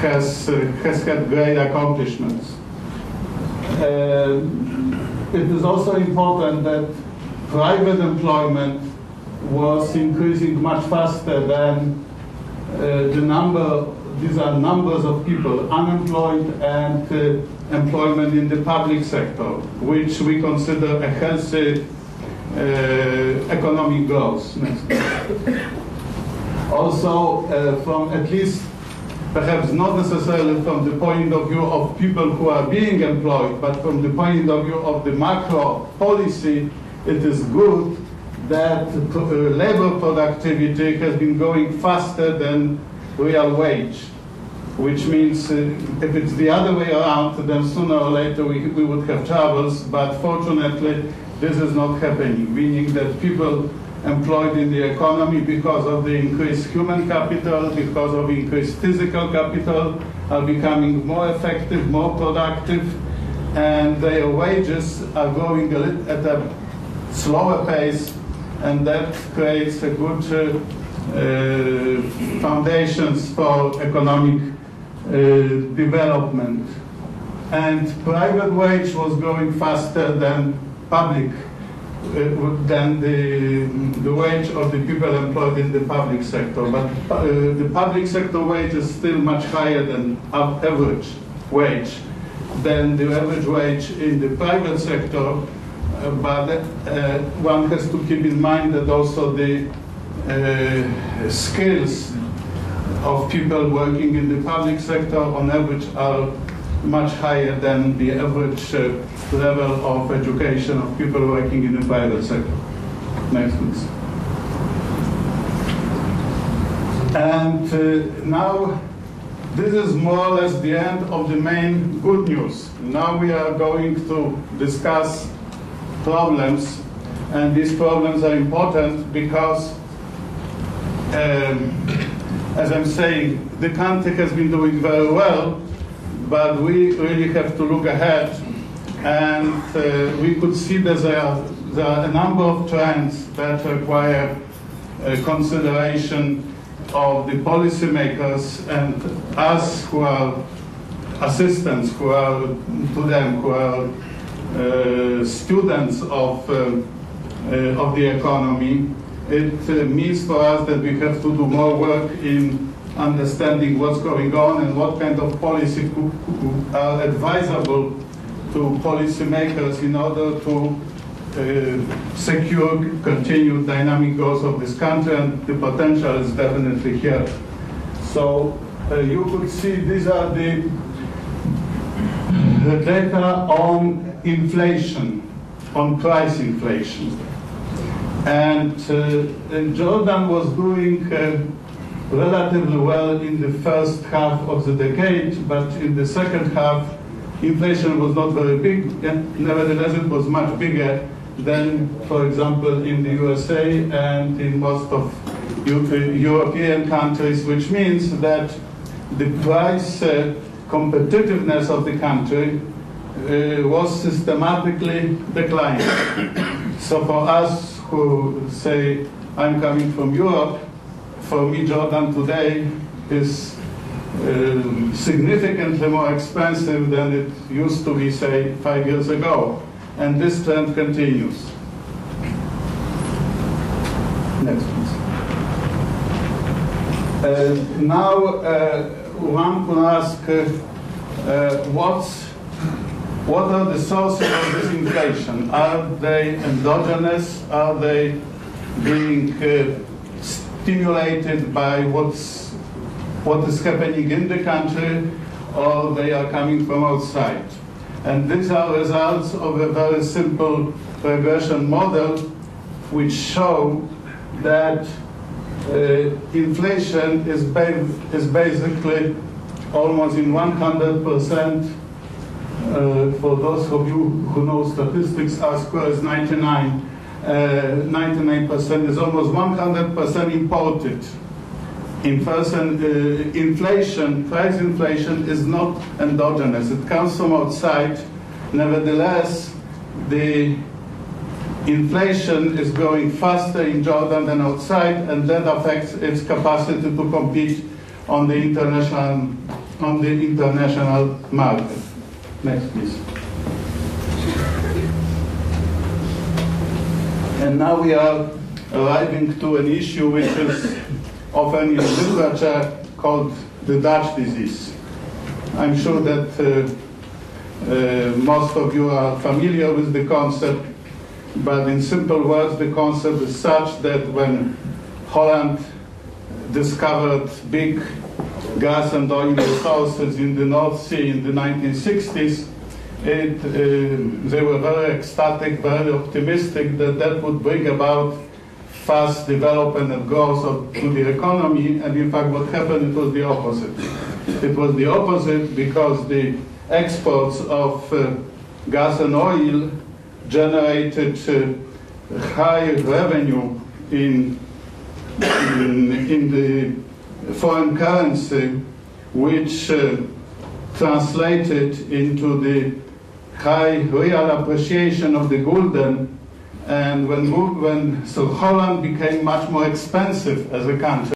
has had great accomplishments. It is also important that private employment was increasing much faster than these are numbers of people unemployed and employment in the public sector, which we consider a healthy economic growth. Also, from at least, perhaps not necessarily from the point of view of people who are being employed, but from the point of view of the macro policy, it is good that labor productivity has been going faster than real wage, which means if it's the other way around, then sooner or later we would have troubles, but fortunately this is not happening, meaning that people employed in the economy because of the increased human capital, because of increased physical capital, are becoming more effective, more productive, and their wages are growing at a slower pace, and that creates a good foundations for economic development. And private wage was growing faster than public, than the wage of the people employed in the public sector. But the public sector wage is still much higher than average wage, than the average wage in the private sector. But one has to keep in mind that also the skills of people working in the public sector on average are much higher than the average level of education of people working in the private sector. Next, please. And now this is more or less the end of the main good news. Now we are going to discuss problems, and these problems are important because as I'm saying, the country has been doing very well, but we really have to look ahead, and we could see that there are a number of trends that require consideration of the policymakers and us who are assistants, who are to them, who are students of the economy. It means for us that we have to do more work in understanding what's going on and what kind of policy are advisable to policymakers in order to secure continued dynamic growth of this country, and the potential is definitely here. So you could see these are the data on inflation, on price inflation. And Jordan was doing relatively well in the first half of the decade, but in the second half, inflation was not very big, and nevertheless it was much bigger than, for example, in the USA and in most of European countries, which means that the price competitiveness of the country was systematically declining. So for us who say, I'm coming from Europe, for me Jordan today is significantly more expensive than it used to be, say, 5 years ago. And this trend continues. Next, please. Now, one can ask, what are the sources of this inflation? Are they endogenous? Are they being stimulated by what is happening in the country, or they are coming from outside? And these are results of a very simple regression model which show that inflation is basically almost in 100%. For those of you who know statistics, R square is 99. 99% is almost 100% imported. Inflation, price inflation is not endogenous. It comes from outside. Nevertheless, the inflation is growing faster in Jordan than outside, and that affects its capacity to compete on the international on the international market. Next, please. And now we are arriving to an issue which is often in literature called the Dutch disease. I'm sure that most of you are familiar with the concept, but in simple words, the concept is such that when Holland discovered big gas and oil resources in the North Sea in the 1960s, they were very ecstatic, very optimistic that that would bring about fast development and growth to the economy, and in fact what happened, it was the opposite. It was the opposite because the exports of gas and oil generated high revenue in the foreign currency, which translated into the high real appreciation of the gulden. And so Holland became much more expensive as a country.